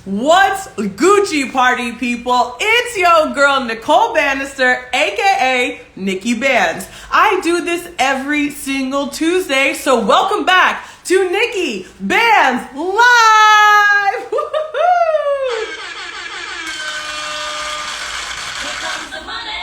What's Gucci party people? It's your girl Nicole Banister, aka Nikki Banz. I do this every single Tuesday, so welcome back to Nikki Banz Live! Woo-hoo-hoo! Here comes the money!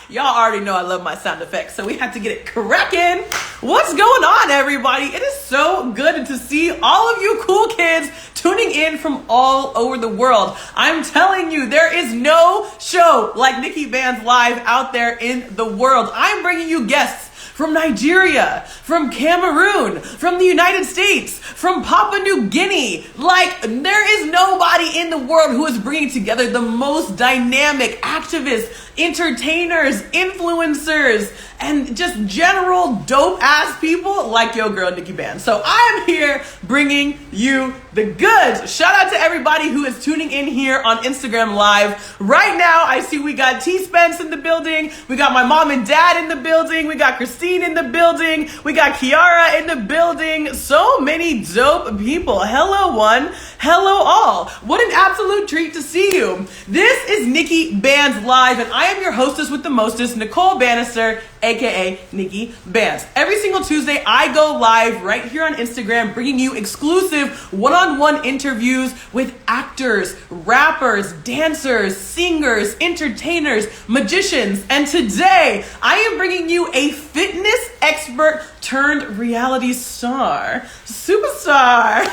Y'all already know I love my sound effects, so we have to get it cracking. What's going on, everybody? It is so good to see all of you cool kids tuning in from all over the world. I'm telling you, there is no show like Nikki Banz Live out there in the world. I'm bringing you guests from Nigeria, from Cameroon, from the United States, from Papua New Guinea. Like, there is nobody in the world who is bringing together the most dynamic activists, entertainers, influencers, and just general dope-ass people like your girl, Nikki Banz. So I'm here bringing you the goods. Shout out to everybody who is tuning in here on Instagram Live. Right now, I see we got T. Spence in the building. We got my mom and dad in the building. We got Christine in the building. We got Kiara in the building. So many dope people. Hello, one. Hello, all. What an absolute treat to see you. This is Nikki Banz Live, and I am your hostess with the mostest, Nicole Banister, aka Nikki Banz. Every single Tuesday, I go live right here on Instagram, bringing you exclusive one-on-one interviews with actors, rappers, dancers, singers, entertainers, magicians. And today, I am bringing you a fitness expert turned reality star, superstar.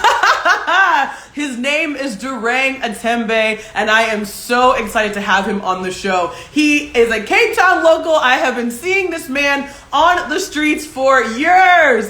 His name is Durang Atembe, and I am so excited to have him on the show. He is a Cape Town local. I have been seeing this man on the streets for years.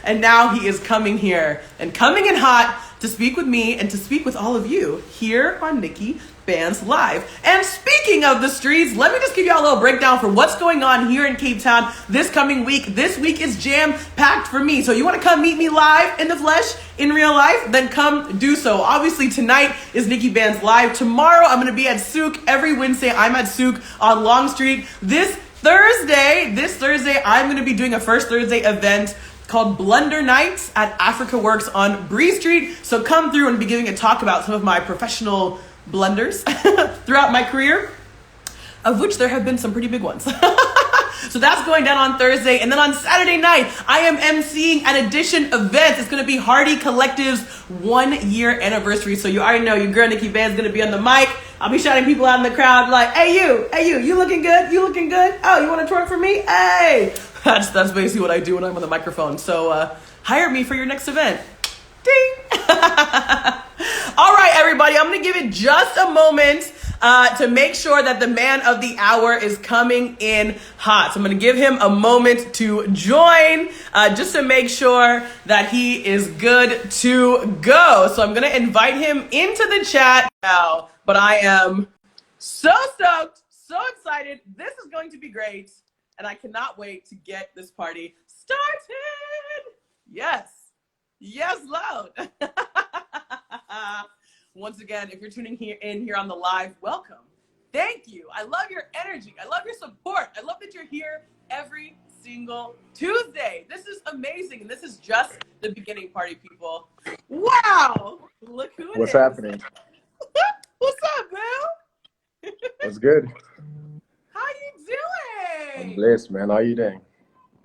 And now he is coming here and coming in hot to speak with me and to speak with all of you here on Nikki Banz Live. And speaking of the streets, let me just give y'all a little breakdown for what's going on here in Cape Town this coming week. This week is jam-packed for me. So you want to come meet me live in the flesh, in real life, then come do so. Obviously, tonight is Nikki Banz Live. Tomorrow, I'm going to be at Souk. Every Wednesday, I'm at Souk on Long Street. This Thursday, I'm going to be doing a First Thursday event called Blunder Nights at Africa Works on Bree Street. So come through and be giving a talk about some of my professional blunders throughout my career, of which there have been some pretty big ones. So that's going down on Thursday. And then on Saturday night, I am emceeing an Edition event. It's going to be Hardy Collective's 1 year anniversary. So you already know your girl Nikki Banz is going to be on the mic. I'll be shouting people out in the crowd like, hey you looking good? You looking good? Oh, you want to twerk for me? Hey! That's basically what I do when I'm on the microphone. So hire me for your next event. Ding! All right, everybody, I'm going to give it just a moment to make sure that the man of the hour is coming in hot. So I'm going to give him a moment to join just to make sure that he is good to go. So I'm going to invite him into the chat now, but I am so stoked, so excited. This is going to be great, and I cannot wait to get this party started. Yes, loud. Once again, if you're tuning in here on the live, welcome. Thank you. I love your energy. I love your support. I love that you're here every single Tuesday. This is amazing. And this is just the beginning, party people. Wow. Look who it is. What's happening? What's up, Bill? What's good? How you doing? I'm blessed, man. How you doing?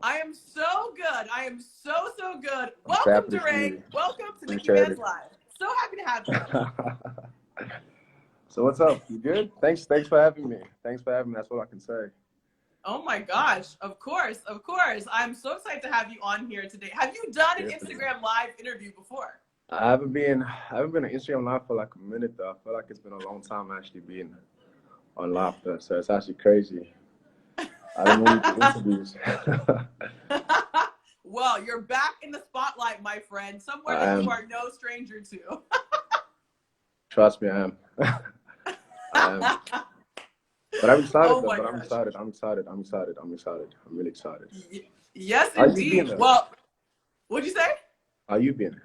I am so good. I am so good. Welcome, Durang. Welcome to Nikki Banz Live. So happy to have you. So what's up? You good? Thanks for having me. Thanks for having me. That's what I can say. Oh my gosh. Of course. I'm so excited to have you on here today. Have you done an Instagram Live interview before? I haven't been on Instagram Live for like a minute though. I feel like it's been a long time actually being on live though. So it's actually crazy. I don't really do interviews. Well, you're back in the spotlight, my friend. Somewhere that you are no stranger to. Trust me, I am. I am. But I'm excited Oh though. my But I'm gosh. excited. I'm really excited. Yes, How you indeed. been, Well, what'd you say? How you been?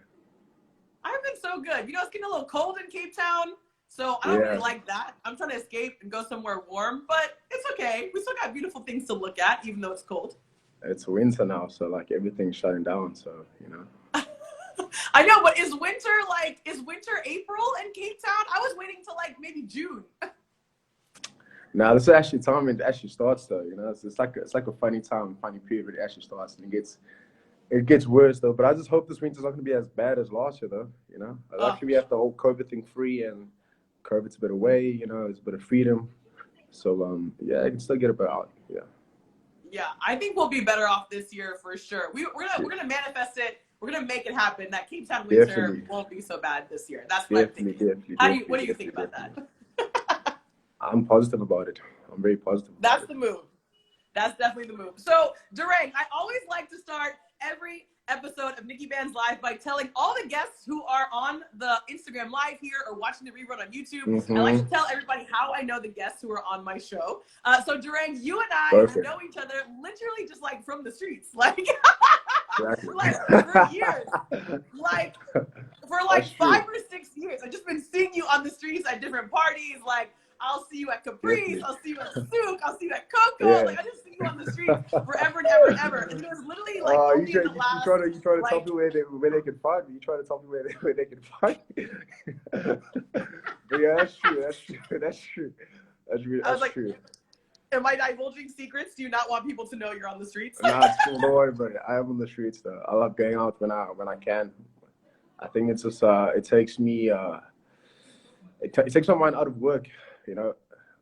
I've been so good. You know, it's getting a little cold in Cape Town, so I don't really like that. I'm trying to escape and go somewhere warm, but it's okay. We still got beautiful things to look at, even though it's cold. it's winter now, so like everything's shutting down. So you know. I know, but is winter April in Cape Town? I was waiting till like maybe June. Now this is actually time when it actually starts, though. You know, it's like a funny time, funny period when it actually starts, and it gets worse though. But I just hope this winter's not going to be as bad as last year, though. You know, luckily we have the whole COVID thing free, and COVID's a bit away. You know, it's a bit of freedom. So yeah, I can still get about out. Yeah. Yeah, I think we'll be better off this year for sure. We're gonna manifest it. We're gonna make it happen. That Cape Town winter Definitely. won't be so bad this year. That's what I'm thinking. What do you think about that? I'm positive about it. I'm very positive. That's the move. That's definitely the move. So, Durang, I always like to start every episode of NIKKI BANZ Live by telling all the guests who are on the Instagram Live here or watching the rerun on YouTube. I like to tell everybody how I know the guests who are on my show. So, Durang, you and I know each other literally just like from the streets, like, like for years, like for like 5 or 6 years. I've just been seeing you on the streets at different parties, like. I'll see you at Caprice, I'll see you at Souk, I'll see you at Coco. Yeah. Like I just see you on the street forever and ever and ever. And it was literally like only in the last. You try to tell me where they can find me. You try to tell me where they can find me. But yeah, that's true. That's true. That's true. Am I divulging secrets? Do you not want people to know you're on the streets? Nah, it's cool. Don't worry about it. I am on the streets though. I love going out when I can. I think it's just it takes me it takes my mind out of work. You know,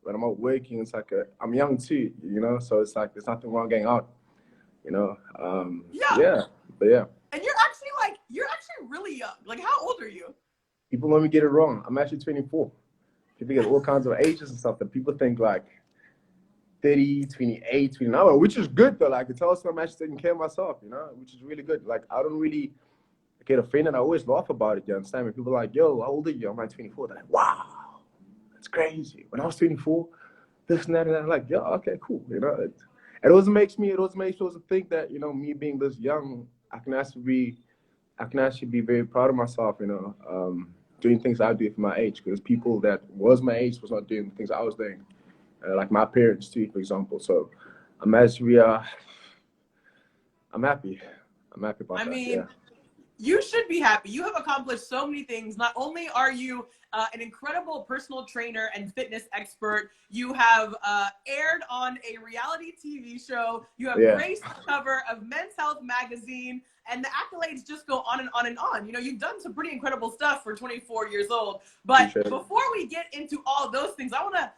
when I'm out working, it's like I'm young too, you know, so it's like there's nothing wrong getting out, you know. Yeah. But yeah. And you're actually really young. Like, how old are you? People let me get it wrong. I'm actually 24. People get all kinds of ages and stuff that people think like 30, 28, 29, which is good though. Like, I can tell I'm actually taking care of myself, you know, which is really good. Like, I don't really get offended. I always laugh about it, you understand? When people are like, yo, how old are you? I'm like 24. They're like, wow. It's crazy. When I was 24, this and that, and that, I'm like, yeah, okay, cool. You know, it also makes me think that, you know, me being this young, I can actually be very proud of myself, you know, doing things I do for my age, because people that was my age was not doing the things I was doing, like my parents too, for example. So I'm happy. I'm happy about that. Yeah. You should be happy. You have accomplished so many things. Not only are you an incredible personal trainer and fitness expert, you have aired on a reality TV show. You have graced the cover of Men's Health magazine, and the accolades just go on and on and on. You know, you've done some pretty incredible stuff for 24 years old. But before we get into all those things, I wanna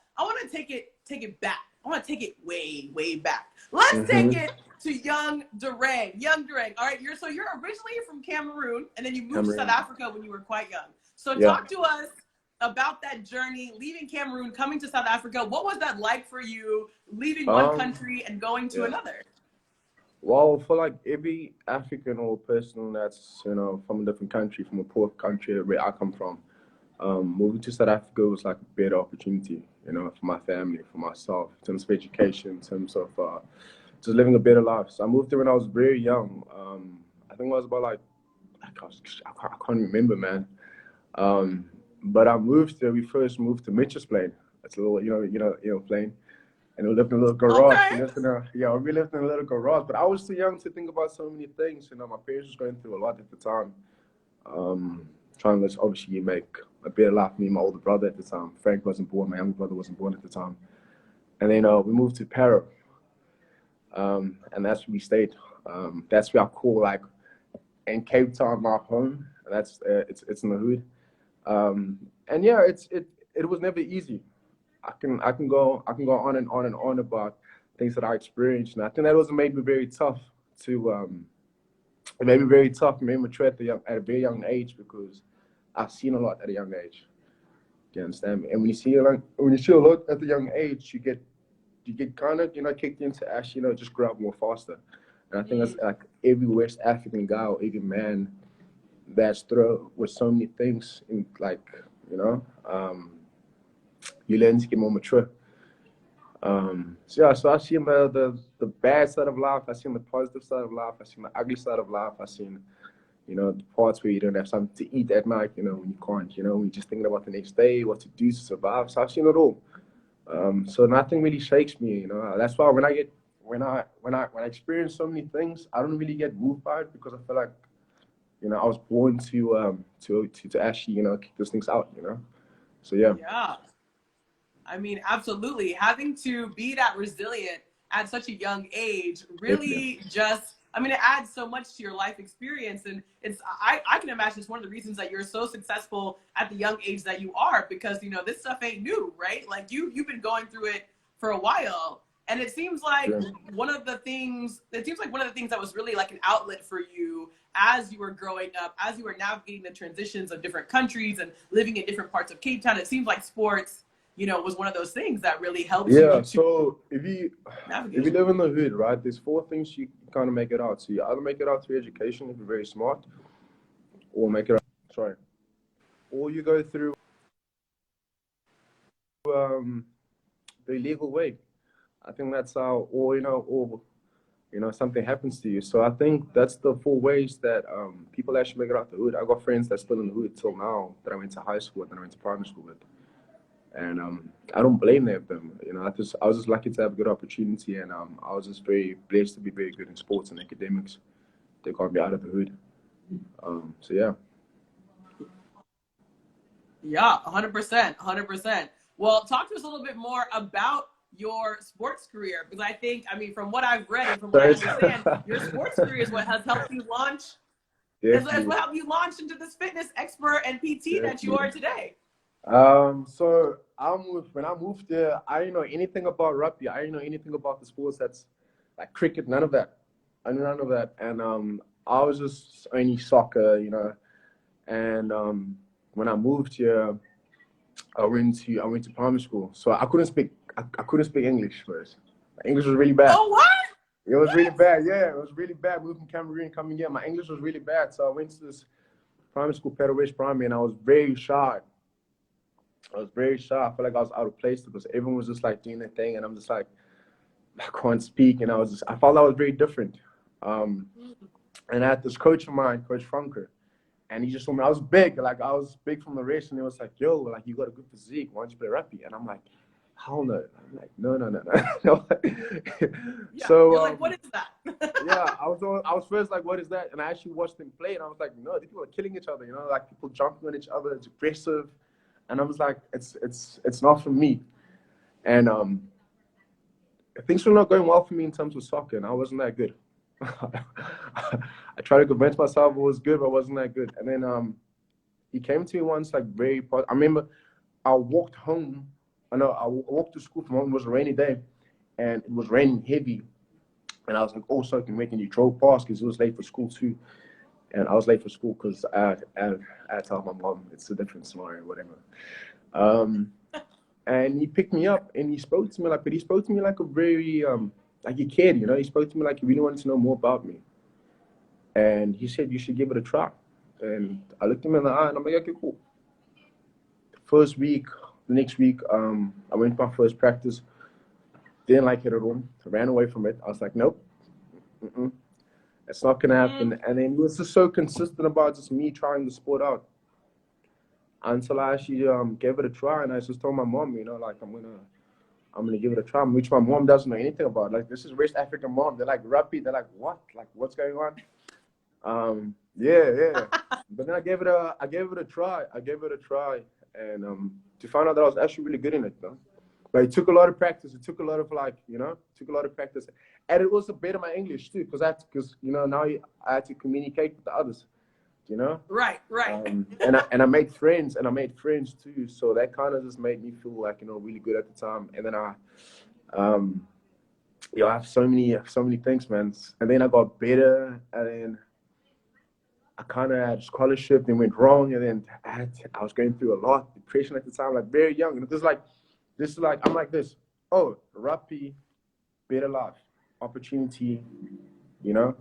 take it back. I want to take it way, way back. Let's take it to young Durang. Young Durang. All right, you're originally from Cameroon, and then you moved to South Africa when you were quite young. So talk to us about that journey, leaving Cameroon, coming to South Africa. What was that like for you, leaving one country and going to another? Well, for like every African or person that's, you know, from a different country, from a poor country where I come from, moving to South Africa was like a better opportunity, you know, for my family, for myself, in terms of education, in terms of just living a better life. So I moved there when I was very young. I think I was about like, I can't remember, man. But I moved there. We first moved to Mitchell's Plain. It's a little, you know, plane. And we lived in a little garage. Okay. We lived in a little garage. But I was too young to think about so many things. You know, my parents was going through a lot at the time. Trying to obviously make a better life for me and my older brother at the time. Frank wasn't born. My younger brother wasn't born at the time. And then we moved to Para. And that's where we stayed. That's where I call like in Cape Town my home. That's it's in the hood. And yeah, it was never easy. I can go on and on and on about things that I experienced, and I think that also made me very tough it made me very tough, made me mature at a very young age, because I've seen a lot at a young age. Do you understand me? And when you see a lot at a young age, you get kind of, you know, kicked into actually, you know, just grow up more faster. And I think that's like every West African guy or every man that's through with so many things in, like, you know, you learn to get more mature. So I've seen the bad side of life. I've seen the positive side of life. I've seen the ugly side of life. I've seen, you know, the parts where you don't have something to eat at night, you know, when you can't, you know, when you're just thinking about the next day, what to do to survive. So I've seen it all. So nothing really shakes me, you know. That's why when when I experience so many things, I don't really get moved by it because I feel like, you know, I was born to actually, you know, kick those things out, you know. So yeah. Yeah. I mean, absolutely. Having to be that resilient at such a young age Definitely. really just, I mean, it adds so much to your life experience. And I can imagine it's one of the reasons that you're so successful at the young age that you are, because, you know, this stuff ain't new, right? Like you've been going through it for a while. And it seems like Yeah. one of the things that was really like an outlet for you as you were growing up, as you were navigating the transitions of different countries and living in different parts of Cape Town, it seems like sports, you know, was one of those things that really helped Yeah, you to so if you navigate. live in the hood, right, there's four things you kind of make it out. So you either make it out through education if you're very smart, or make it out, sorry, or you go through um, the legal way. I think that's how, or something happens to you. So I think that's the four ways that people actually make it out the hood. I got friends that's still in the hood till now that I went to high school and then I went to primary school with. And I don't blame them. You know, I was just lucky to have a good opportunity, and I was just very blessed to be very good in sports and academics. They got me out of the hood. So yeah. Yeah, 100%, 100%. Well, talk to us a little bit more about your sports career, because I think, I mean, from what I've read and from what I understand, your sports career is what has helped you launch, is Definitely, what helped you launch into this fitness expert and PT that you are definitely. today. So when I moved there, I didn't know anything about rugby. I didn't know anything about the sports that's like cricket, none of that. I knew none of that. And I was just only soccer, you know. And when I moved here, I went to primary school. So I couldn't speak English first. My English was really bad. Oh, what? It was really bad, yeah. It was really bad. Moving from Cameroon, coming here, my English was really bad. So I went to this primary school, Pedal West Primary, and I was very shy. I was very shy. I felt like I was out of place because everyone was just like doing their thing, and I'm just like, I can't speak. And I felt I was very different. And I had this coach of mine, Coach Franker, and he just told me I was big. Like I was big from the race, and he was like, "Yo, like you got a good physique. Why don't you play rugby?" And I'm like, "Hell no!" I'm like, "No." Yeah, you're So like, what is that? yeah, I was first like, "What is that?" And I actually watched them play, and I was like, "No, these people are killing each other. You know, like people jumping on each other. It's aggressive." And I was like, "It's not for me." And things were not going well for me in terms of soccer, and I wasn't that good. I tried to convince myself it was good, but I wasn't that good. And then he came to me once, like I remember I walked home. I know I walked to school from home. It was a rainy day, and it was raining heavy. And I was like, "Oh, soaking wet." And you drove past because it was late for school too. And I was late for school because I had to tell my mom it's a different scenario, whatever. Um, and he picked me up and he spoke to me like, but he spoke to me like a very like he cared, you know. He spoke to me like he really wanted to know more about me. And he said you should give it a try. And I looked him in the eye and I'm like, okay, cool. First week, the next week, I went to my first practice. Didn't like it at all. I ran away from it. I was like, nope, it's not gonna happen. And then he was just so consistent about just me trying the sport out until I actually gave it a try. And I just told my mom, you know, like I'm gonna give it a try, which my mom doesn't know anything about. Like this is West African mom. They're like rugby. They're like what? Like what's going on? Yeah. But then I gave it a try. And to find out that I was actually really good in it, though. But it took a lot of practice. It took a lot of practice, and it also better my English too, because now I had to communicate with the others, you know. Right. And I made friends, too. So that kind of just made me feel like really good at the time. And then I have so many things, man. And then I got better, and then I kind of had a scholarship, then went wrong, and then I was going through a lot, depression at the time, like very young. And this is like I'm like this. Oh, rugby, better life, opportunity, you know,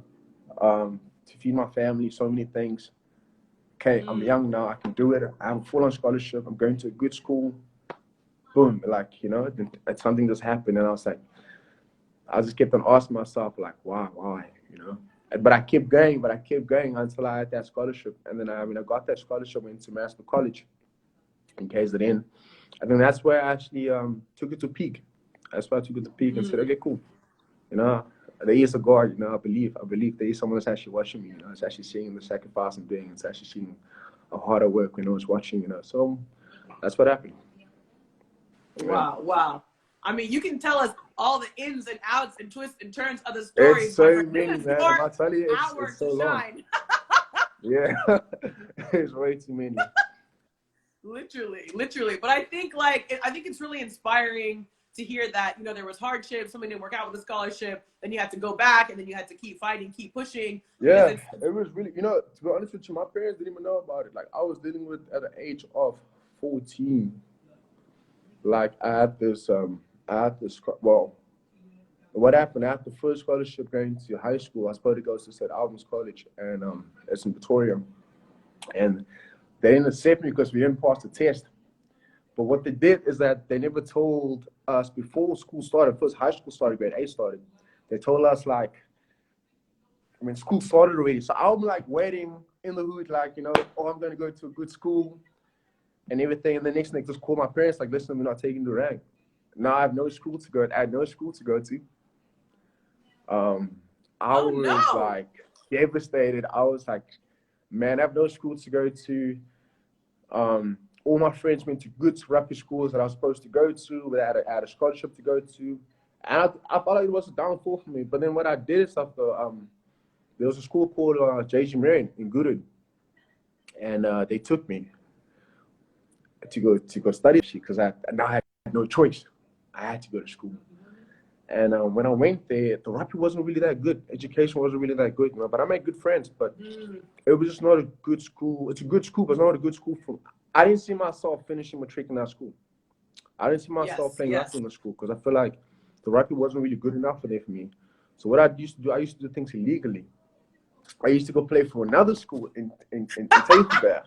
to feed my family, so many things. Okay, I'm young now, I can do it. I have a full-on scholarship. I'm going to a good school. Boom, like something just happened, and I was like, I just kept on asking myself, like, why, you know. But I kept going until I had that scholarship. And then I got that scholarship, went to Master College in KZN. And then that's where I actually took it to peak. That's why I took it to peak and said, okay, cool. You know, there is a God. You know, I believe there is someone that's actually watching me. You know, it's actually seeing the sacrifice I'm doing. It's actually seeing a harder work. You know, it's watching. You know, so that's what happened. Wow, wow. I mean, you can tell us all the ins and outs and twists and turns of the It's stories, my so friend. This many, is man. your I tell you, hour it's to so long. shine. Yeah, it's way too many. Literally, literally. But I think I think it's really inspiring to hear that, you know, there was hardship, something didn't work out with the scholarship, then you had to go back and then you had to keep fighting, keep pushing. Because Yeah, it's it was really, you know, to be honest with you, my parents didn't even know about it. Like, I was dealing with at the age of 14. Like, well, what happened after first scholarship going to high school, I was supposed to go to St. Albans College, and it's in Pretoria. And they didn't accept me because we didn't pass the test. But what they did is that they never told us before school started, first high school started, grade 8 started. They told us, like, I mean, school started already. So I'm like waiting in the hood, like, you know, oh, I'm going to go to a good school and everything. And the next thing, just call my parents, like, listen, we're not taking Durang. Now I have no school to go. I had no school to go to. I oh was no. like devastated. I was like, man, I have no school to go to. All my friends went to good rugby schools that I was supposed to go to, that I had a scholarship to go to. And I felt like it was a downfall for me. But then what I did is after, there was a school called J.G. Marion in Goodwood. And they took me to go study because I had no choice. I had to go to school. And when I went there, the rugby wasn't really that good. Education wasn't really that good, you know. But I made good friends. But it was just not a good school. It's a good school, but it's not a good school for. I didn't see myself finishing matric in that school. I didn't see myself Yes, playing yes. rugby in the school because I feel like the rugby wasn't really good enough for me. So what I used to do things illegally. I used to go play for another school in Tafelberg.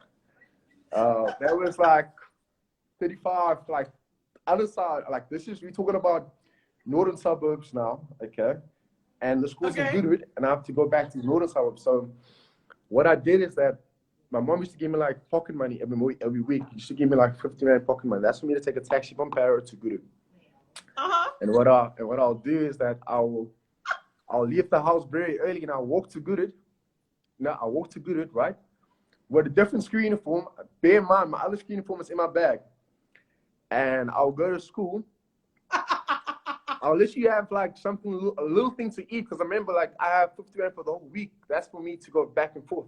That was like 35, like other side. Like this is we're talking about northern suburbs now, okay? And the school's in Okay. Goodwood, and I have to go back to the northern suburbs. So what I did is that my mom used to give me like pocket money every week. She used to give me like 50 rand pocket money. That's for me to take a taxi from Para to Goodwood. Uh-huh. And what I'll do is that I'll leave the house very early and I'll walk to Goodwood. Now I walk to Goodwood, right? With a different school uniform. Bear in mind, my other school uniform is in my bag. And I'll go to school. I'll literally have like something, a little thing to eat because I remember like I have 50 rand for the whole week. That's for me to go back and forth.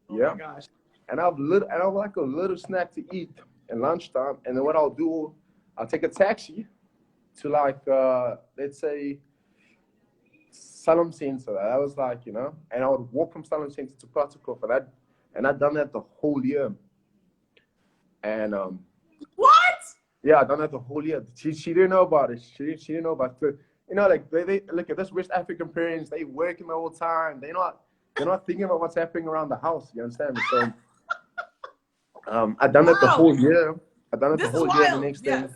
Yeah. Oh my gosh. And I'll like a little snack to eat at lunchtime. And then what I'll do, I'll take a taxi to like let's say Salem Center. That was like, you know, and I would walk from Salem Center to Protocol for that. And I'd done that the whole year. And What? yeah, I done that the whole year. She didn't know about it. She didn't know about it. You know, like they look at this West African parents, they working the whole time. They're not thinking about what's happening around the house. You understand me? So I done it the Wow. whole year. I done it the This is whole year. The wild. next Yes.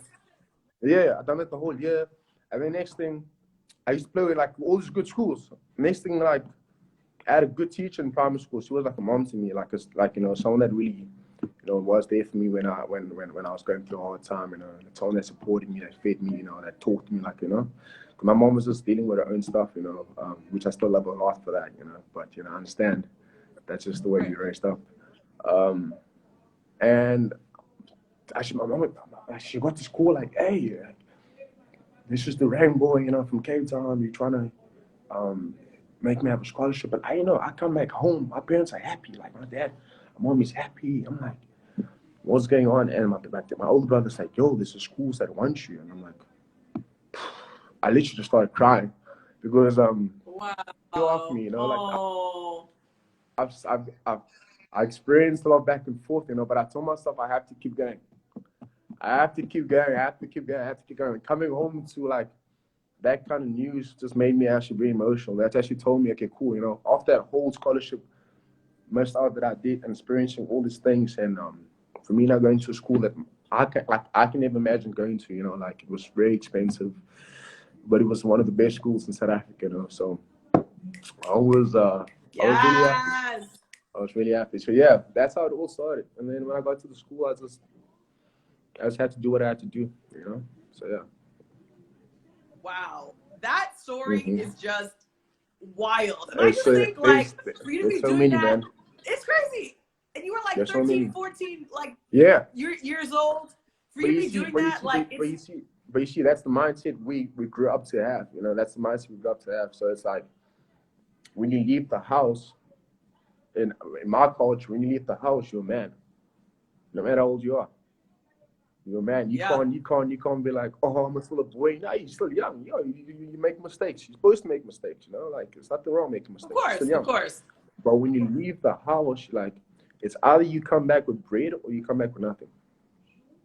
thing, yeah, I done it the whole year. And the next thing, I used to play with like all these good schools. Next thing, like I had a good teacher in primary school. She was like a mom to me, like you know, someone that really, you know, was there for me when I was going through a hard time. You know, someone that supported me, that fed me, you know, that taught me, like, you know. My mom was just dealing with her own stuff, you know, which I still love a lot for that, you know. But you know, I understand that's just the way you're raised up. And actually, my mom, she got this call like, "Hey, this is the rainbow, you know, from Cape Town. You're trying to make me have a scholarship." But you know, I come back home, my parents are happy. Like my dad, my mom is happy. I'm like, what's going on? And my older brother's like, yo, there's a schools that want you. And I'm like, I literally just started crying because Wow. off me, you know, like Oh. I experienced a lot back and forth, you know, but I told myself I have to keep going. I have to keep going. I have to keep going. I have to keep going. Coming home to like that kind of news just made me actually very emotional. That actually told me, okay, cool, you know, after that whole scholarship missed out that I did and experiencing all these things, and for me now going to a school that I can never imagine going to, you know, like it was very expensive, but it was one of the best schools in South Africa, you know. So I was really happy. Yes. I was really happy. So yeah, that's how it all started. And then when I got to the school, I just had to do what I had to do, you know. So yeah. Wow. That story story Mm-hmm. is just wild. And I just think, like, for you to be so doing many, that, man. it's crazy. And you were like There's 13, so 14, like, yeah. years old. For But you to you be see, doing but you that, see, like, but you see, but you see, that's the mindset we grew up to have. You know, that's the mindset we grew up to have. So it's like when you leave the house, in my culture, when you leave the house, you're a man. No matter how old you are, you're a man. You yeah, can't be like, oh, I'm still a boy. No, you're still young. You make mistakes. You're supposed to make mistakes. You know, like it's nothing wrong making mistakes. You're still of young. course. But when you leave the house, like it's either you come back with bread or you come back with nothing.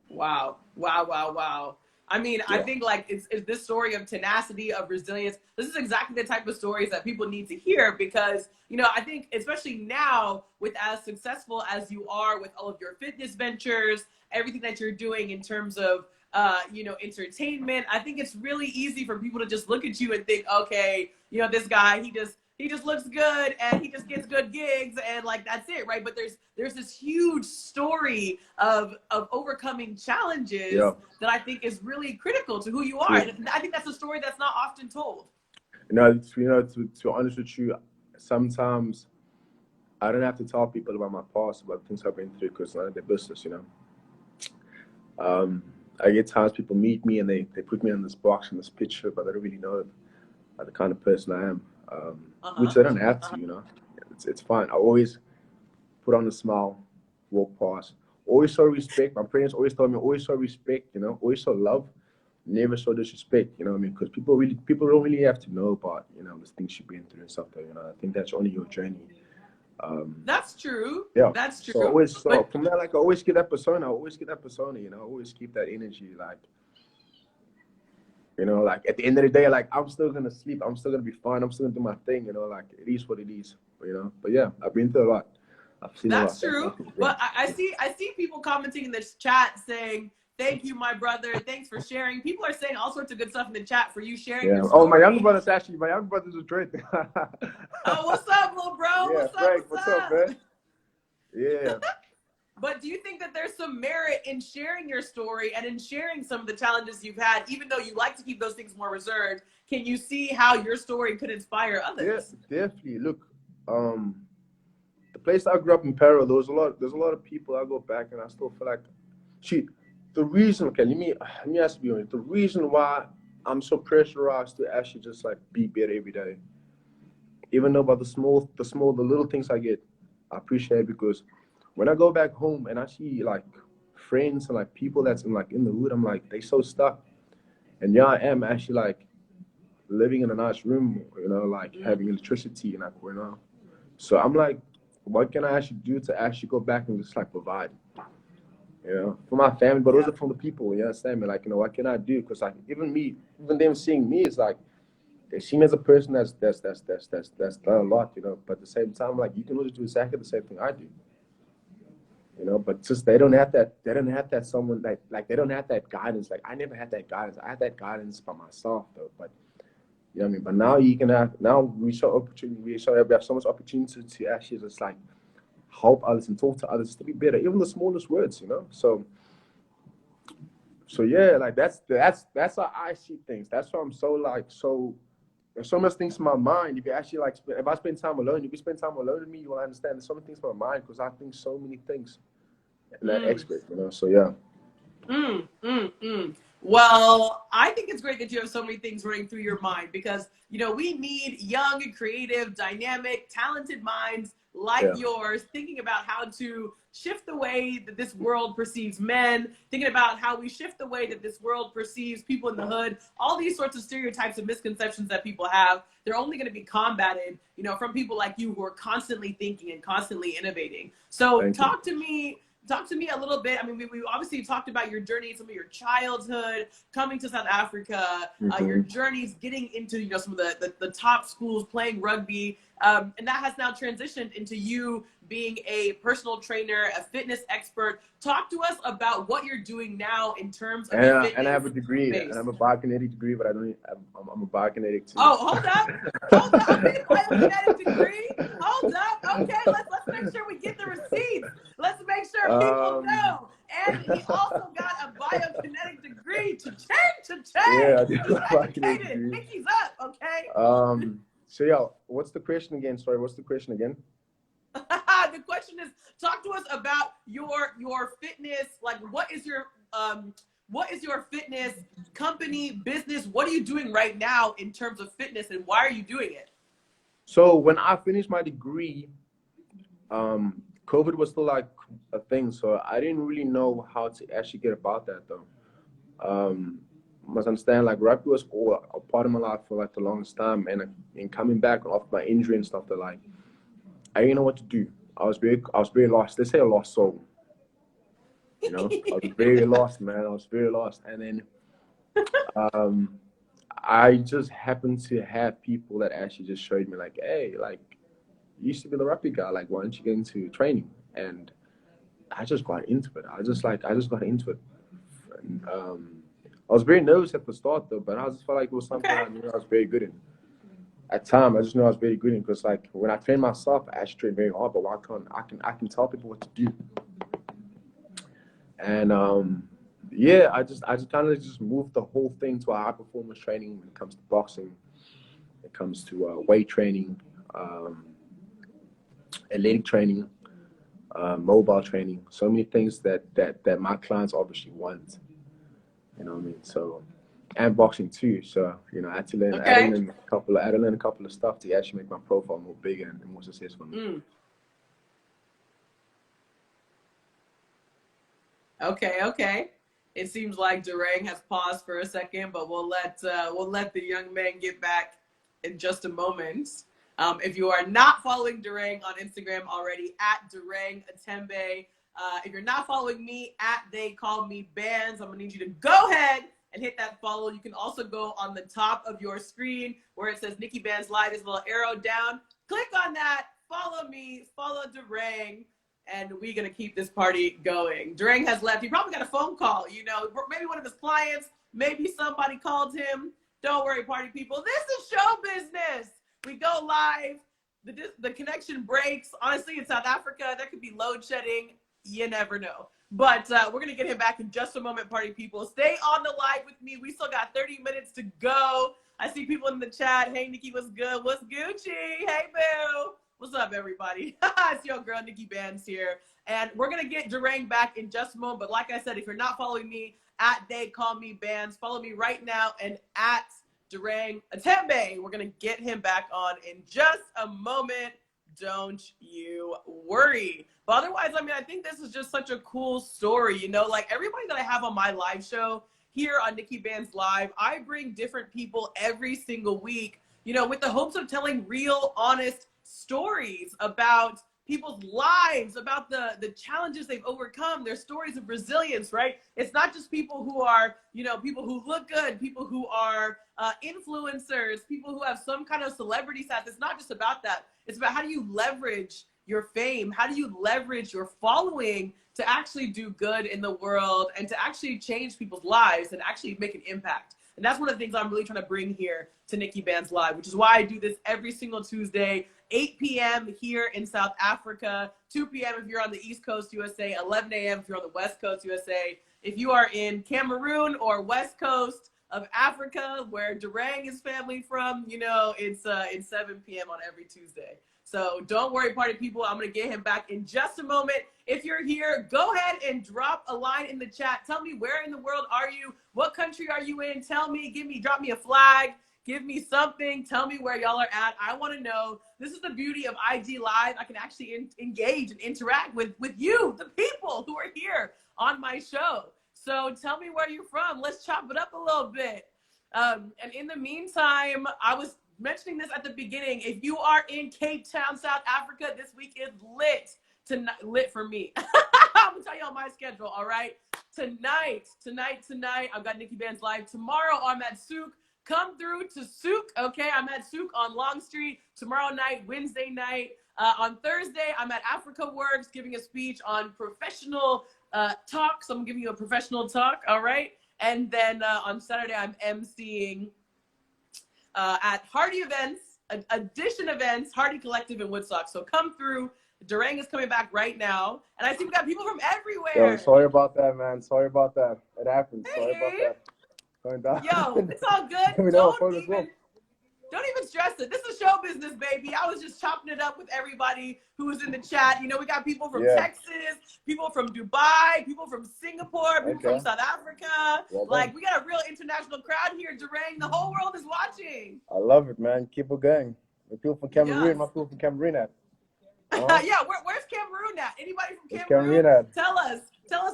Wow. Wow, wow, wow. I mean, I Yeah. think like it's this story of tenacity, of resilience. This is exactly the type of stories that people need to hear because, you know, I think especially now with as successful as you are with all of your fitness ventures, everything that you're doing in terms of, you know, entertainment, I think it's really easy for people to just look at you and think, okay, you know, this guy, he just looks good and he just gets good gigs and like that's it, right? But there's this huge story of overcoming challenges Yeah. that I think is really critical to who you are. Yeah. And I think that's a story that's not often told. To be honest with you, sometimes I don't have to tell people about my past, about things I've been through, because it's none of their business, you know. I get times people meet me and they put me in this box in this picture, but they don't really know the kind of person I am, which they don't have to, you know. It's fine. I always put on a smile, walk past. Always show respect. My parents always told me, always show respect, you know, always show love, never show disrespect, you know what I mean? Because people don't really have to know about, you know, the things you've been through and stuff, you know. I think that's only your journey. That's true. Yeah. That's true. So from that, like, I always get that persona. You know, I always keep that energy, like, you know, like at the end of the day, like I'm still gonna sleep. I'm still gonna be fine. I'm still gonna do my thing, you know, like it is what it is, you know. But yeah, I've been through a lot. I've seen a lot. That's true. But I see people commenting in this chat saying, "Thank you, my brother. Thanks for sharing." People are saying all sorts of good stuff in the chat for you sharing your story. Oh, my younger brother's a great. Oh, what's up, little bro? Yeah, Frank, what's up, man? Yeah. But do you think that there's some merit in sharing your story and in sharing some of the challenges you've had, even though you like to keep those things more reserved? Can you see how your story could inspire others? Yes, definitely. Look, the place I grew up in Peru, there's a lot of people I go back and I still feel like, the reason, okay, let me ask you, the reason why I'm so pressurized to actually just like be better every day, even though about the little things I get, I appreciate it, because when I go back home and I see like friends and like people that's in the hood, I'm like, they so stuck. And yeah, I am actually like living in a nice room, you know, like having electricity and like, you know. So I'm like, what can I actually do to actually go back and just like provide, you know, for my family, but also for the people, you understand me? Like, you know, what can I do? Because like even them seeing me is like, they see me as a person that's done a lot, you know. But at the same time, like, you can also do exactly the same thing I do, you know. But just they don't have that someone like they don't have that guidance. Like I never had that guidance. I had that guidance by myself though. But you know what I mean. But now you can have. Now we have so much opportunity to actually just like help others and talk to others to be better, even the smallest words, you know. So yeah, like that's how I see things. That's why I'm there's so much things in my mind. If you actually like, if I spend time alone, if you spend time alone with me, you will understand there's so many things in my mind, because I think so many things in that aspect, you know. So yeah. Well, I think it's great that you have so many things running through your mind, because, you know, we need young, creative, dynamic, talented minds like yours, thinking about how to shift the way that this world perceives men, thinking about how we shift the way that this world perceives people in the hood, all these sorts of stereotypes and misconceptions that people have. They're only going to be combated, you know, from people like you who are constantly thinking and constantly innovating. So talk to me a little bit. I mean, we obviously talked about your journey, some of your childhood, coming to South Africa, your journeys getting into, you know, some of the top schools, playing rugby, and that has now transitioned into you being a personal trainer, a fitness expert. Talk to us about what you're doing now in terms of fitness. And I have a degree, and I'm a biokinetic degree, but I'm a biokinetic too. Oh, hold up. Okay, biokinetic degree. Hold up. Okay, let's make sure we get the receipts. Let's make sure people know. And he also got a biokinetic degree. Cha-ching, cha-ching. Yeah, I do. He's educated. Nicki's up, okay? So yeah, what's the question again? Sorry, what's the question again? The question is, talk to us about your fitness. Like, what is your fitness company, business? What are you doing right now in terms of fitness, and why are you doing it? So when I finished my degree, COVID was still like a thing, so I didn't really know how to actually get about that though. Must understand, like rugby was all a part of my life for like the longest time, and coming back off my injury and stuff, that like I didn't know what to do. I was very lost. They say a lost soul. You know, I was very lost, man. I was very lost, and then I just happened to have people that actually just showed me like, hey, like you used to be the rugby guy. Like, why don't you get into training? And I just got into it. I just got into it. And, I was very nervous at the start though, but I just felt like it was something I knew I was very good in. At time, I just knew I was very good in, because like when I train myself, I actually train very hard. But why can't I can tell people what to do? And yeah, I just kind of just moved the whole thing to a high performance training when it comes to boxing, when it comes to weight training, athletic training, mobile training. So many things that my clients obviously want. You know what I mean? So, and boxing too. So, you know, I had to learn, I had to learn a couple of stuff to actually make my profile more bigger and more successful. Okay. It seems like Durang has paused for a second, but we'll let the young man get back in just a moment. If you are not following Durang on Instagram already, at Durang Atembe. If you're not following me, at They Call Me Banz, I'm gonna need you to go ahead and hit that follow. You can also go on the top of your screen where it says NIKKI BANZ Live. There's a little arrow down. Click on that. Follow me. Follow Durang. And we're going to keep this party going. Durang has left. He probably got a phone call. You know, maybe one of his clients. Maybe somebody called him. Don't worry, party people. This is show business. We go live. The connection breaks. Honestly, in South Africa, there could be load shedding. You never know. But we're going to get him back in just a moment, party people. Stay on the live with me. We still got 30 minutes to go. I see people in the chat. Hey, Nikki, what's good? What's Gucci? Hey, boo. What's up, everybody? It's your girl, NIKKI BANZ here. And we're going to get Durang back in just a moment. But like I said, if you're not following me, at They Call Me Banz, follow me right now, and at Durang Atembe. We're going to get him back on in just a moment. Don't you worry. But otherwise, I mean, I think this is just such a cool story. You know, like everybody that I have on my live show here on NIKKI BANZ Live, I bring different people every single week, you know, with the hopes of telling real, honest stories about people's lives, about the challenges they've overcome, their stories of resilience, right? It's not just people who are, you know, people who look good, people who are influencers, people who have some kind of celebrity status. It's not just about that. It's about how do you leverage your fame? How do you leverage your following to actually do good in the world and to actually change people's lives and actually make an impact? And that's one of the things I'm really trying to bring here to NIKKI BANZ Live, which is why I do this every single Tuesday, 8 p.m. here in South Africa, 2 p.m. if you're on the East Coast USA, 11 a.m. if you're on the West Coast USA. If you are in Cameroon or West Coast of Africa, where Durang is family from, you know, it's 7 p.m. on every Tuesday. So don't worry, party people. I'm going to get him back in just a moment. If you're here, go ahead and drop a line in the chat. Tell me, where in the world are you? What country are you in? Tell me, drop me a flag. Give me something. Tell me where y'all are at. I want to know. This is the beauty of IG Live. I can actually engage and interact with you, the people who are here on my show. So tell me where you're from. Let's chop it up a little bit. And in the meantime, I was mentioning this at the beginning. If you are in Cape Town, South Africa, this week is lit for me. I'm gonna tell you on my schedule. All right, tonight, I've got NIKKI BANZ Live. Tomorrow I'm at Souk. Come through to Souk. Okay, I'm at Souk on Long Street tomorrow night, Wednesday night. On Thursday, I'm at Africa Works giving a speech on professional talk. So I'm giving you a professional talk. All right, and then on Saturday I'm emceeing at Hardy Events, Addition Events, Hardy Collective in Woodstock. So come through. Durang is coming back right now. And I see we got people from everywhere. Yo, sorry about that, man. Sorry about that. It happens. Hey. Sorry about that. Yo, it's all good. Don't even stress it. This is show business, baby. I was just chopping it up with everybody who was in the chat. You know, we got people from Yeah. Texas, people from Dubai, people from Singapore, people from South Africa. Well like, done. we got a real international crowd here, Durang. The whole world is watching. I love it, man. Keep it going. The people from Cameroon, Yes. my people from Cameroon at. Yeah, where's Cameroon at? Anybody from Where's Cameroon? Cameroon at? Tell us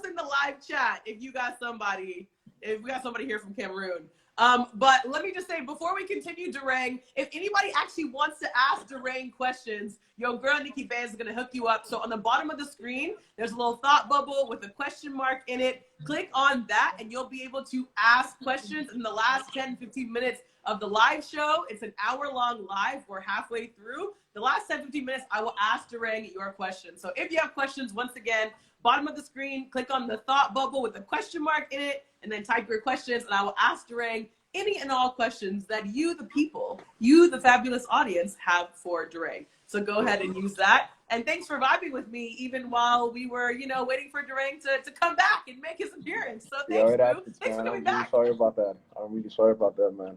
in the live chat if you got somebody, if we got somebody here from Cameroon. But let me just say, before we continue, Durang, if anybody actually wants to ask Durang questions, your girl NIKKI BANZ is gonna hook you up. So on the bottom of the screen, there's a little thought bubble with a question mark in it. Click on that and you'll be able to ask questions in the last 10, 15 minutes of the live show. It's an hour-long live. We're halfway through. The last 10, 15 minutes, I will ask Durang your questions. So if you have questions, once again, bottom of the screen, click on the thought bubble with a question mark in it, and then type your questions, and I will ask Durang any and all questions that you, the people, you, the fabulous audience, have for Durang. So go ahead and use that. And thanks for vibing with me, even while we were, you know, waiting for Durang to come back and make his appearance. So thanks, boo. Thanks for coming back. I'm really sorry about that. I'm really sorry about that, man.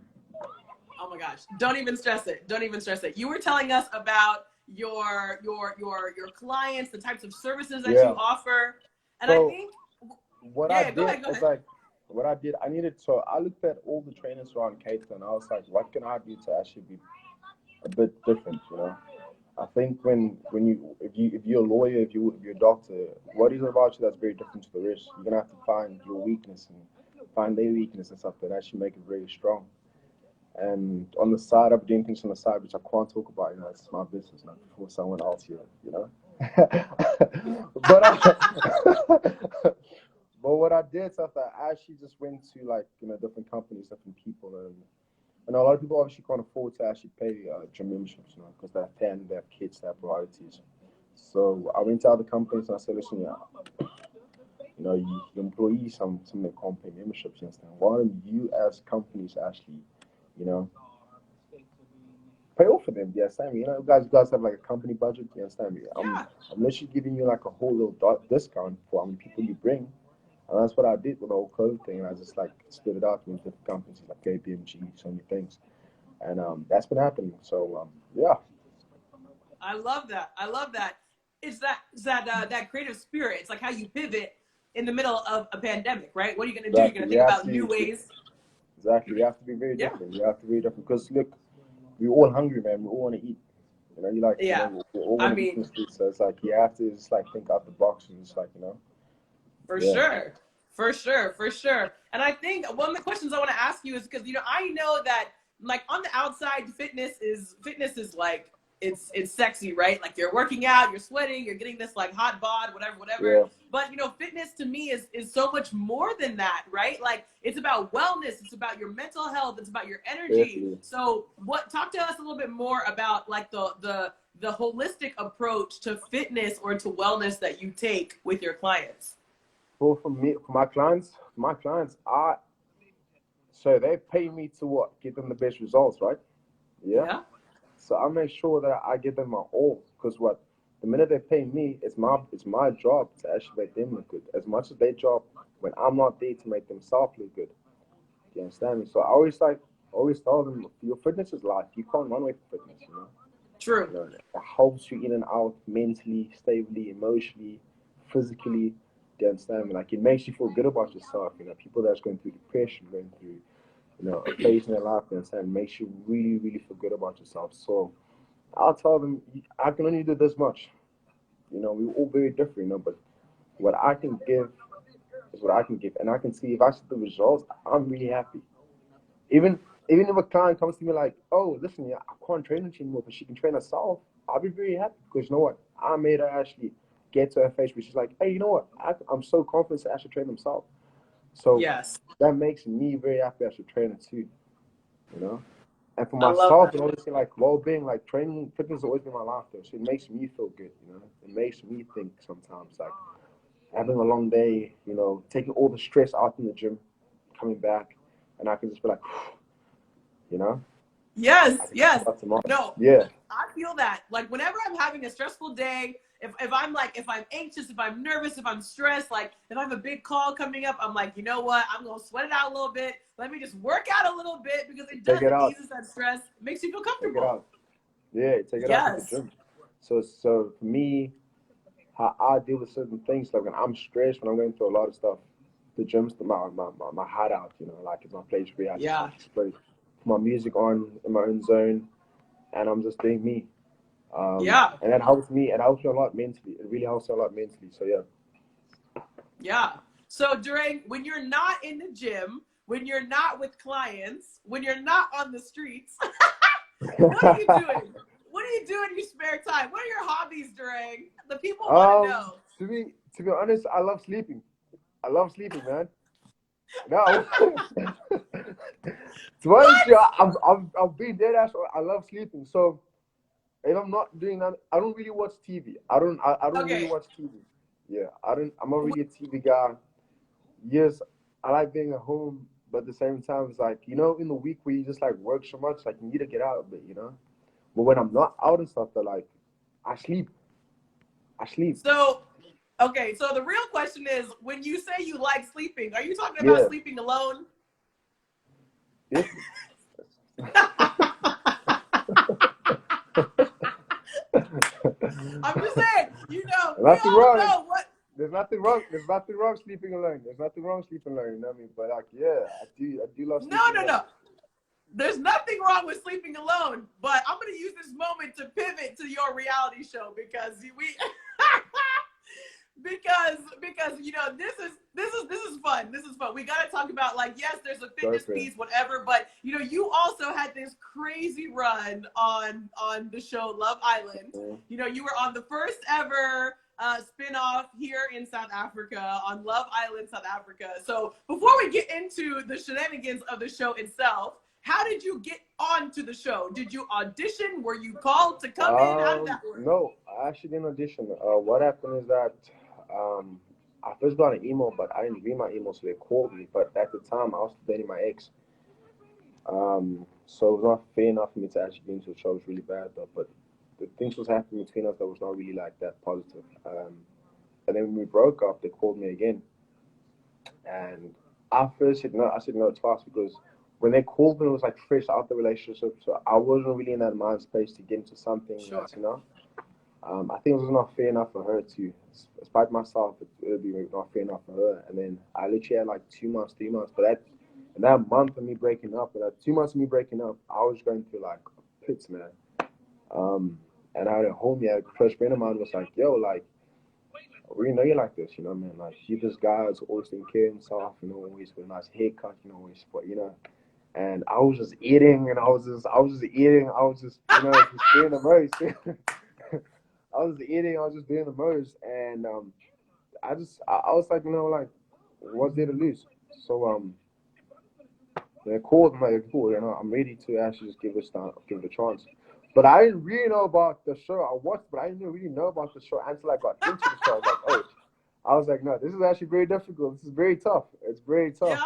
Oh my gosh! Don't even stress it. Don't even stress it. You were telling us about your clients, the types of services that you offer, and so I think what I did was like, what I did, I looked at all the trainers around Cape Town, and I was like, what can I do to actually be a bit different, you know? I think if you're a lawyer, if you're a doctor, what is it about you that's very different to the rest? You're gonna have to find your weakness and find their weakness and stuff that actually make it very strong. And on the side, I'm doing things on the side which I can't talk about. You know, it's my business, not for someone else here. You know, but what I did is that I actually just went to like different companies, different people, and a lot of people obviously can't afford to actually pay gym memberships, you know, because they have family, they have kids, they have priorities. So I went to other companies and I said, listen, you employees, some of them can't pay memberships. You understand? Why don't you, as companies, actually, pay off for them? You understand me? You guys have like a company budget. You understand me? I'm literally giving you like a whole little discount for how many people you bring. And that's what I did with the whole COVID thing. And I just like split it out with different companies like KPMG, so many things. And that's been happening. So yeah. I love that. I love that. It's that creative spirit. It's like how you pivot in the middle of a pandemic, right? What are you going to do? You're going to think about new ways. Exactly. You have to be very different. You have to be different because look, we're all hungry, man. We all want to eat. You know, we all want to eat things. So it's like you have to just like think out the box and just like For sure. And I think one of the questions I want to ask you is because I know that like on the outside, fitness is like it's sexy, right? Like you're working out, you're sweating, you're getting this like hot bod, whatever. Yeah. But fitness to me is so much more than that, right? Like it's about wellness, it's about your mental health, it's about your energy. Definitely. So talk to us a little bit more about like the holistic approach to fitness or to wellness that you take with your clients. Well, for my clients, so they pay me to what? Give them the best results, right? Yeah. So I make sure that I give them my all, because the minute they pay me, it's my job to actually make them look good. As much as their job when I'm not there to make themselves look good. Do you understand me? So I always tell them, your fitness is life. You can't run away from fitness, you know. True. It helps you in and out mentally, stably, emotionally, physically. Do you understand me? Like it makes you feel good about yourself. People that's going through depression, going through a phase in their life, it makes you really, really feel good about yourself. So I'll tell them, I can only do this much. We're all very different, but what I can give is what I can give. And I can see if I see the results, I'm really happy. Even if a client comes to me like, oh, listen, I can't train her anymore, but she can train herself, I'll be very happy because you know what? I made her actually get to her face where she's like, hey, you know what? I'm so confident to actually train themselves. So that makes me very happy as a trainer too, And for myself, and obviously like well-being, like training, fitness has always been my life though. So it makes me feel good, It makes me think sometimes like having a long day, taking all the stress out in the gym, coming back, and I can just be like, Yes, I can think yes. about tomorrow. No, Yeah, I feel that. Like whenever I'm having a stressful day, if I'm like if I'm anxious, if I'm nervous, if I'm stressed, like if I have a big call coming up, I'm like, you know what? I'm gonna sweat it out a little bit. Let me just work out a little bit because take it it out. eases that stress, makes you feel Take it comfortable. out. Yeah, take it out at the Yes. gym. So for me, how I deal with certain things, like when I'm stressed, when I'm going through a lot of stuff, the gym's my hideout, you know, like it's my place where I just Yeah. like put my music on in my own zone, and I'm just doing me. Yeah. And that helps me. It helps me a lot mentally. It really helps me a lot mentally. So yeah. Yeah. So during when you're not in the gym, when you're not with clients, when you're not on the streets, what are you doing? What do you do in your spare time? What are your hobbies, Durang? The people want to um, know. to be honest, I love sleeping. I love sleeping, man. No, to be honest, What? yeah, I'm being dead ass. I love sleeping. So if I'm not doing that, I don't really watch TV. I don't really Okay. watch TV. Yeah, I don't. I'm not really a TV guy. Yes, I like being at home, but at the same time, it's like in the week where you just like work so much, like you need to get out a bit. But when I'm not out and stuff, like I sleep. I sleep. So, okay. So the real question is, when you say you like sleeping, are you talking about Yeah. sleeping alone? Yes. I'm just saying. We Nothing all wrong. know what. There's nothing wrong. There's nothing wrong sleeping alone. There's nothing wrong sleeping alone. You know what I mean? But like, yeah, I do love No, sleeping no, alone. no. There's nothing wrong with sleeping alone, but I'm going to use this moment to pivot to your reality show because we because this is fun. This is fun. We got to talk about like yes, there's a Go fitness for it. piece whatever, but you also had this crazy run on the show Love Island. Mm. You were on the first ever spin-off here in South Africa on Love Island, South Africa. So before we get into the shenanigans of the show itself, how did you get onto the show? Did you audition? Were you called to come in? How did that work? No, I actually didn't audition. What happened is that um, I first got an email, but I didn't read my email, so they called me. But at the time, I was dating my ex. So it was not fair enough for me to actually be into the show. It was really bad, though. But the things was happening between us that was not really like that positive. And then when we broke up, they called me again. And I first said no. I said no twice because when they called me, it was like fresh out the relationship. So I wasn't really in that mind space to get into something Sure. that's. I think it was not fair enough for her to, despite myself, it would be not fair enough for her. And then I literally had like 2 months, 3 months. But in that month of me breaking up, in that 2 months of me breaking up, I was going through like pits, man. And I had a homie, a close friend of mine was like, yo, like, we know you like this, man. Like, you this guy is always taking care of himself, always with a nice haircut, always, but. And I was just eating, and I was just eating, I was just doing the most. I was eating, I was just doing the most, and I was like, like, what's there to lose? So they called, I'm like, cool, I'm ready to actually just give it a chance. But I didn't really know about the show. I watched, but I didn't really know about the show until I got into the show. I was like, no, this is actually very difficult. This is very tough. It's very tough.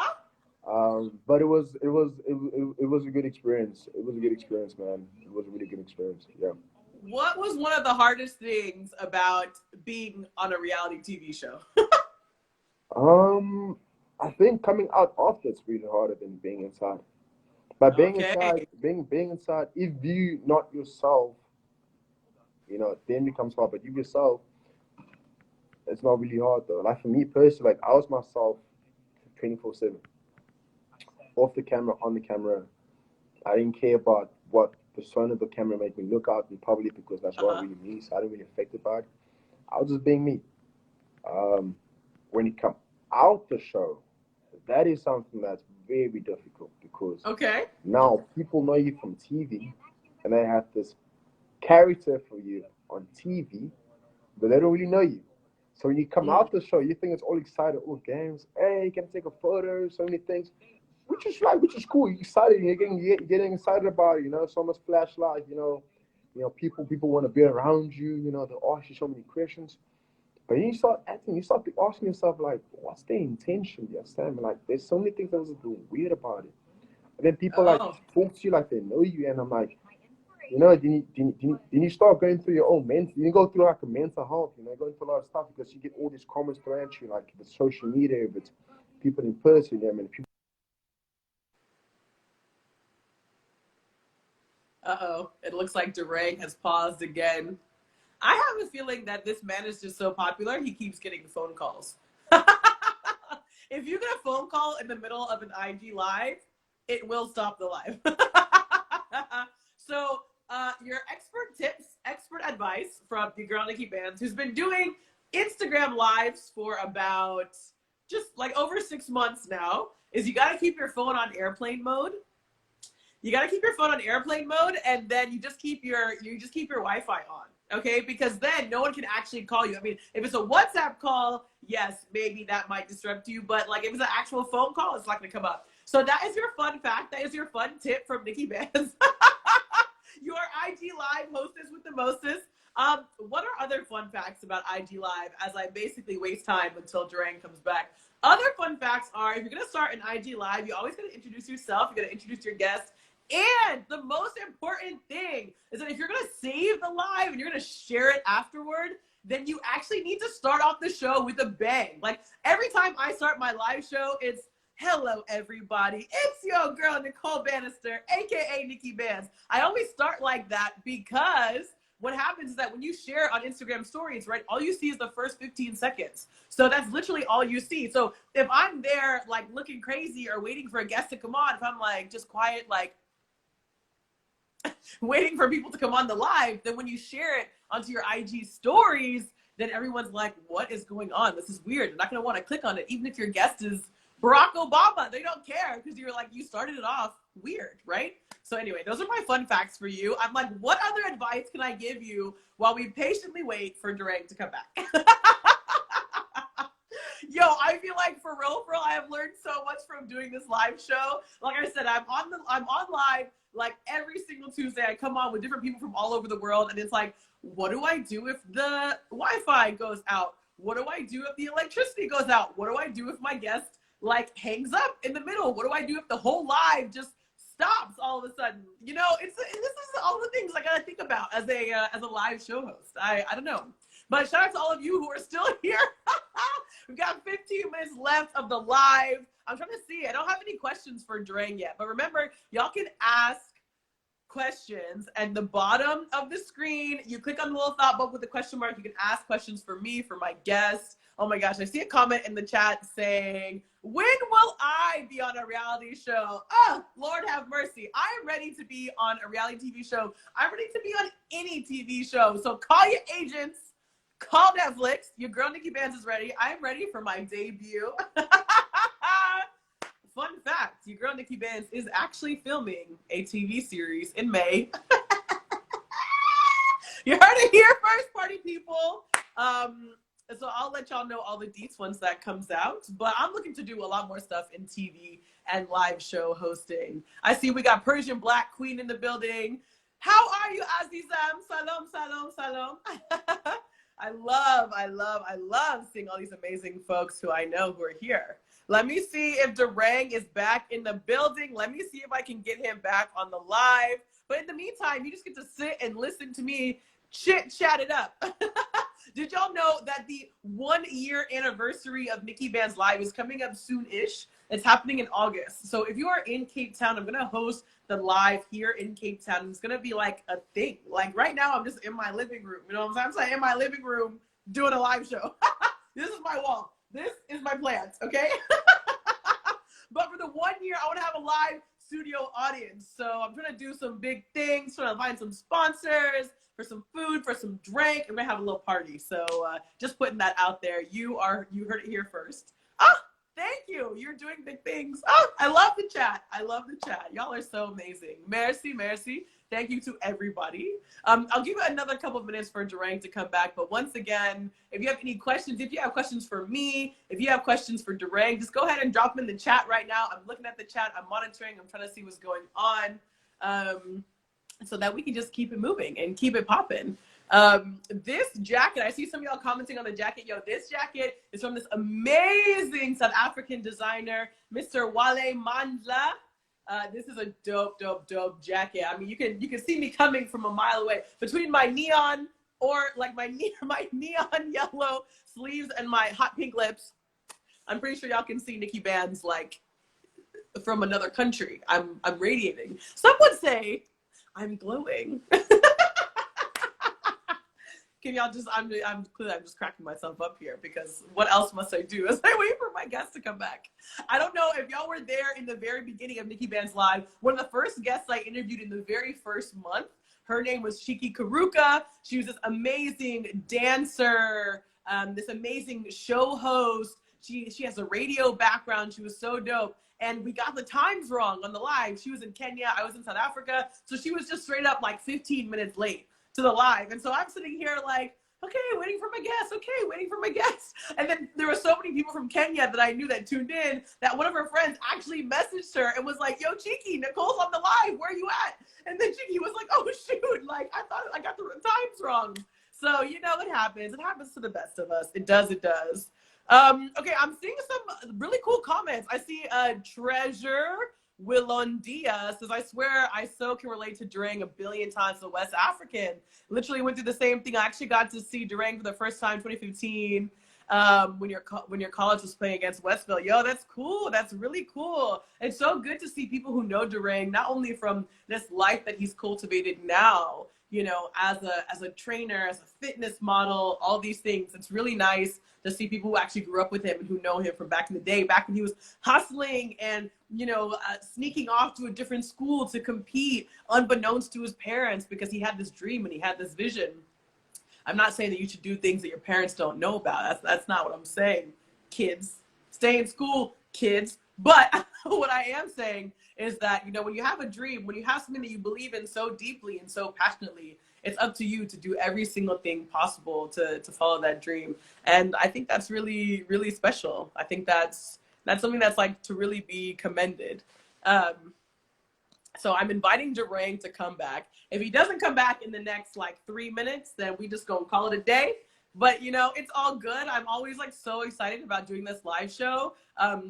Yeah. But it was a good experience. It was a good experience, man. It was a really good experience. Yeah. What was one of the hardest things about being on a reality TV show? Um, I think coming out of it's really harder than being inside. But being Okay. inside, being inside, if you not yourself, then it becomes hard. But you yourself, it's not really hard though. Like for me personally, like I was myself 24/7, off the camera, on the camera. I didn't care about what persona the camera made me look out in public because that's what it Uh-huh. really means. I didn't really affect by it. I was just being me. Um, when you come out the show, that is something that's very difficult because Okay. now people know you from TV and they have this character for you on TV, but they don't really know you. So when you come Mm. out the show, you think it's all excited, all games. Hey, you can take a photo, so many things, which is cool. You're excited, you're getting excited about it. So much flashlight. People want to be around you. They ask you so many questions. But then you start acting, you start asking yourself like, what's the intention? You understand? Like, there's so many things that was weird about it. And then people like Oh. talk to you like they know you, and I'm like, then you start going through your own mental. You go through like a mental health, going through a lot of stuff because you get all these comments thrown at you, like if it's social media, if it's people in person. I mean, people. Uh-oh. It looks like Durang has paused again. I have a feeling that this man is just so popular, he keeps getting phone calls. If you get a phone call in the middle of an IG live, it will stop the live. So, your expert tips, expert advice from the girl NIKKI BANZ, who's been doing Instagram lives for about just like over 6 months now, is you got to keep your phone on airplane mode. You got to keep your phone on airplane mode, and then you just keep your Wi-Fi on, okay? Because then no one can actually call you. I mean, if it's a WhatsApp call, yes, maybe that might disrupt you, but like if it's an actual phone call, it's not going to come up. So that is your fun fact. That is your fun tip from NIKKI BANZ. Your IG Live hostess with the mostest. What are other fun facts about IG Live as I basically waste time until Durang comes back? Other fun facts are, if you're going to start an IG Live, you always got to introduce yourself. You got to introduce your guests. And the most important thing is that if you're going to save the live and you're going to share it afterward, then you actually need to start off the show with a bang. Like every time I start my live show, it's hello everybody. It's your girl Nicole Banister, aka NIKKI BANZ. I always start like that because what happens is that when you share on Instagram stories, right, all you see is the first 15 seconds. So that's literally all you see. So if I'm there like looking crazy or waiting for a guest to come on, if I'm like just quiet, like waiting for people to come on the live, then when you share it onto your IG stories, then everyone's like, what is going on? This is weird. They're not going to want to click on it. Even if your guest is Barack Obama, they don't care because you're like, you started it off weird, right? So anyway, those are my fun facts for you. I'm like, what other advice can I give you while we patiently wait for Durang to come back? Yo, I feel like for real, I have learned so much from doing this live show. Like I said, I'm on live like every single Tuesday. I come on with different people from all over the world, and it's like, what do I do if the Wi-Fi goes out? What do I do if the electricity goes out? What do I do if my guest like hangs up in the middle? What do I do if the whole live just stops all of a sudden? You know, this is all the things I gotta think about as a live show host. I don't know. But shout out to all of you who are still here. We've got 15 minutes left of the live. I'm trying to see. I don't have any questions for Durang yet. But remember, y'all can ask questions at the bottom of the screen. You click on the little thought bubble with the question mark. You can ask questions for me, for my guest. Oh my gosh, I see a comment in the chat saying, when will I be on a reality show? Oh, Lord have mercy. I am ready to be on a reality TV show. I'm ready to be on any TV show. So call your agents. Call Netflix. Your girl NIKKI BANZ is ready. I'm ready for my debut. Fun fact, your girl NIKKI BANZ is actually filming a TV series in May. You heard it here first, party people. So I'll let y'all know all the deets once that comes out. But I'm looking to do a lot more stuff in TV and live show hosting. I see we got Persian Black Queen in the building. How are you, Azizam? Salam, salam, salam. I love seeing all these amazing folks who I know who are here. Let me see if Durang is back in the building. Let me see if I can get him back on the live. But in the meantime, you just get to sit and listen to me chat it up. Did y'all know that the 1 year anniversary of NIKKI BANZ Live is coming up soon-ish? It's happening in August. So if you are in Cape Town, I'm going to host the live here in Cape Town. It's going to be like a thing. Like right now, I'm just in my living room. You know what I'm saying? I'm just in my living room doing a live show. This is my wall. This is my plants, okay? But for the 1 year, I want to have a live studio audience. So I'm trying to do some big things, trying to find some sponsors for some food, for some drink. I'm going to have a little party. So just putting that out there. You heard it here first. Oh, thank you. You're doing big things. Oh, I love the chat. I love the chat. Y'all are so amazing. Merci, merci. Thank you to everybody. I'll give you another couple of minutes for Durang to come back. But once again, if you have any questions, if you have questions for me, if you have questions for Durang, just go ahead and drop them in the chat right now. I'm looking at the chat. I'm monitoring. I'm trying to see what's going on so that we can just keep it moving and keep it popping. This jacket, I see some of y'all commenting on the jacket. Yo, this jacket is from this amazing South African designer, Mr. Wale Mandla. This is a dope jacket. I mean, you can see me coming from a mile away between my neon or like my neon yellow sleeves and my hot pink lips. I'm pretty sure y'all can see Nikki Banz like from another country. I'm radiating. Some would say I'm glowing. Can y'all just, I'm just cracking myself up here because what else must I do as I wait for my guests to come back? I don't know if y'all were there in the very beginning of Nikki Banz Live. One of the first guests I interviewed in the very first month, her name was Shiki Karuka. She was this amazing dancer, this amazing show host. She has a radio background. She was so dope. And we got the times wrong on the live. She was in Kenya. I was in South Africa. So she was just straight up like 15 minutes late to the live. And so I'm sitting here like, okay, waiting for my guest. Okay, waiting for my guest. And then there were so many people from Kenya that I knew that tuned in that one of her friends actually messaged her and was like, yo, Chiki, Nicole's on the live. Where are you at? And then Chiki was like, oh, shoot. Like, I thought I got the times wrong. So, you know, it happens. It happens to the best of us. It does. It does. Okay, I'm seeing some really cool comments. I see Treasure Willondia says, I swear I so can relate to Durang a billion times. The West African literally went through the same thing. I actually got to see Durang for the first time 2015 when your college was playing against Westville. Yo, that's cool. That's really cool. It's so good to see people who know Durang, not only from this life that he's cultivated now, you know, as a trainer, as a fitness model, all these things. It's really nice to see people who actually grew up with him and who know him from back in the day, back when he was hustling and, you know, sneaking off to a different school to compete unbeknownst to his parents because he had this dream and he had this vision. I'm not saying that you should do things that your parents don't know about. That's not what I'm saying. Kids, stay in school, kids. But what I am saying is that, you know, when you have a dream, when you have something that you believe in so deeply and so passionately, it's up to you to do every single thing possible to follow that dream. And I think that's really, really special. I think that's something that's like to really be commended. So I'm inviting Durang to come back. If he doesn't come back in the next like 3 minutes, then we just gonna call it a day. But you know, it's all good. I'm always like so excited about doing this live show. I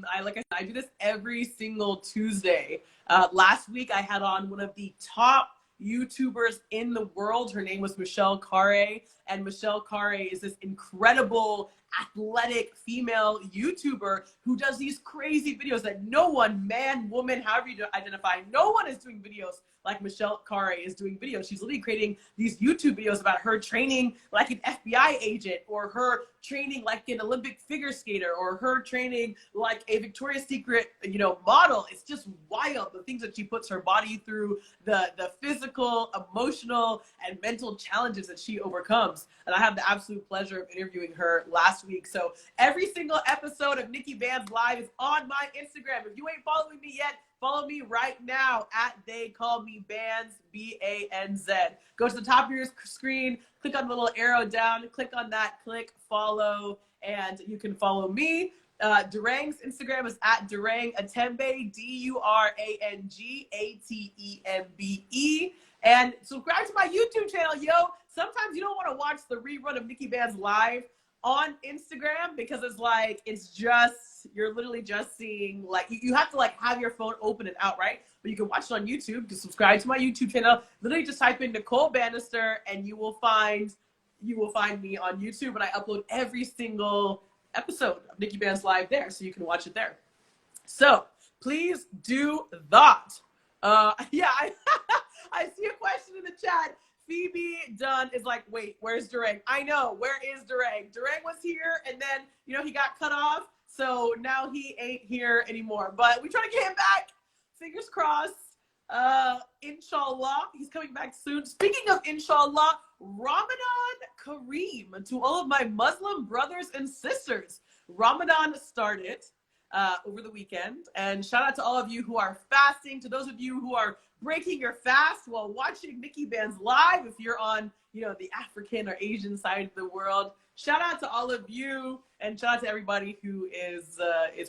do this every single Tuesday. Last week I had on one of the top YouTubers in the world. Her name was Michelle Kare, and Michelle Kare is this incredible athletic female YouTuber who does these crazy videos that no one, man, woman, however you identify, no one is doing videos like Michelle Kare is doing videos. She's literally creating these YouTube videos about her training like an FBI agent, or her training like an Olympic figure skater, or her training like a Victoria's Secret, you know, model. It's just wild, the things that she puts her body through, the physical, emotional, and mental challenges that she overcomes. And I had the absolute pleasure of interviewing her last week. So every single episode of Nikki Banz Live is on my Instagram. If you ain't following me yet, follow me right now at They Call Me Banz, B-A-N-Z. Go to the top of your screen, click on the little arrow down, click on that, click follow, and you can follow me. Durang's Instagram is at Durang Atembe, D-U-R-A-N-G A-T-E-M-B-E. And subscribe to my YouTube channel, yo. Sometimes you don't want to watch the rerun of Nikki Banz Live on Instagram because you're literally just seeing, like, you have to like have your phone open and out, right? But you can watch it on YouTube. Just subscribe to my YouTube channel. Literally just type in Nicole Banister and you will find me on YouTube, and I upload every single episode of Nikki Banz Live there, so you can watch it there. So please do that. Yeah, I see a question in the chat. Phoebe Dunn is like, wait, where's Durang? I know, where is Durang? Durang was here, and then, you know, he got cut off, so now he ain't here anymore. But we try to get him back. Fingers crossed. Inshallah, he's coming back soon. Speaking of inshallah, Ramadan Kareem to all of my Muslim brothers and sisters. Ramadan started over the weekend, and shout out to all of you who are fasting, to those of you who are breaking your fast while watching Nikki Banz Live. If you're on, you know, the African or Asian side of the world, shout out to all of you, and shout out to everybody who is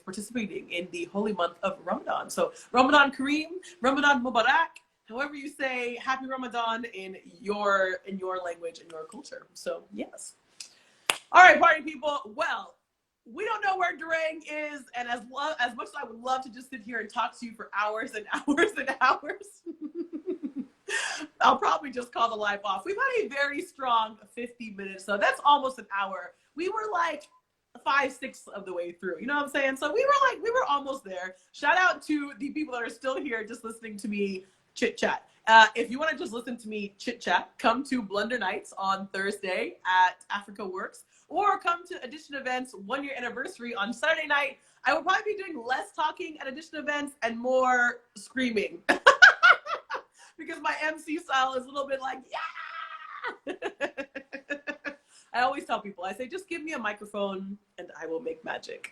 participating in the holy month of Ramadan. So Ramadan Kareem, Ramadan Mubarak, however you say Happy Ramadan in your language and your culture. So yes. All right, party people. Well, we don't know where Durang is, and as much as I would love to just sit here and talk to you for hours and hours and hours, I'll probably just call the live off. We've had a very strong 50 minutes, so that's almost an hour. We were like 5/6 of the way through, you know what I'm saying? So we were almost there. Shout out to the people that are still here just listening to me chit chat. If you want to just listen to me chit chat, come to Blunder Nights on Thursday at Africa Works, or come to Edition Events 1-year anniversary on Saturday night. I will probably be doing less talking at Edition Events and more screaming. Because my MC style is a little bit like, yeah! I always tell people, I say, just give me a microphone and I will make magic.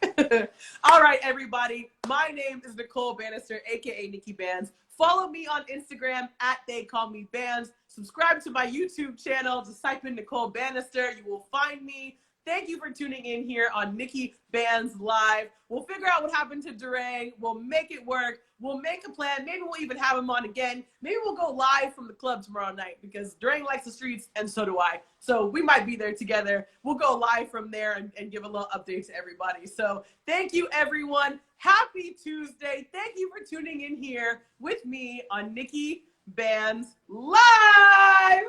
All right, everybody. My name is Nicole Banister, aka NIKKI BANZ. Follow me on Instagram at They Call Me Bands. Subscribe to my YouTube channel. Just type in Nicole Banister. You will find me. Thank you for tuning in here on NIKKI BANZ Live. We'll figure out what happened to Durang. We'll make it work. We'll make a plan. Maybe we'll even have him on again. Maybe we'll go live from the club tomorrow night because Durang likes the streets and so do I. So we might be there together. We'll go live from there and give a little update to everybody. So thank you, everyone. Happy Tuesday. Thank you for tuning in here with me on NIKKI BANZ Live.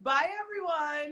Bye, everyone.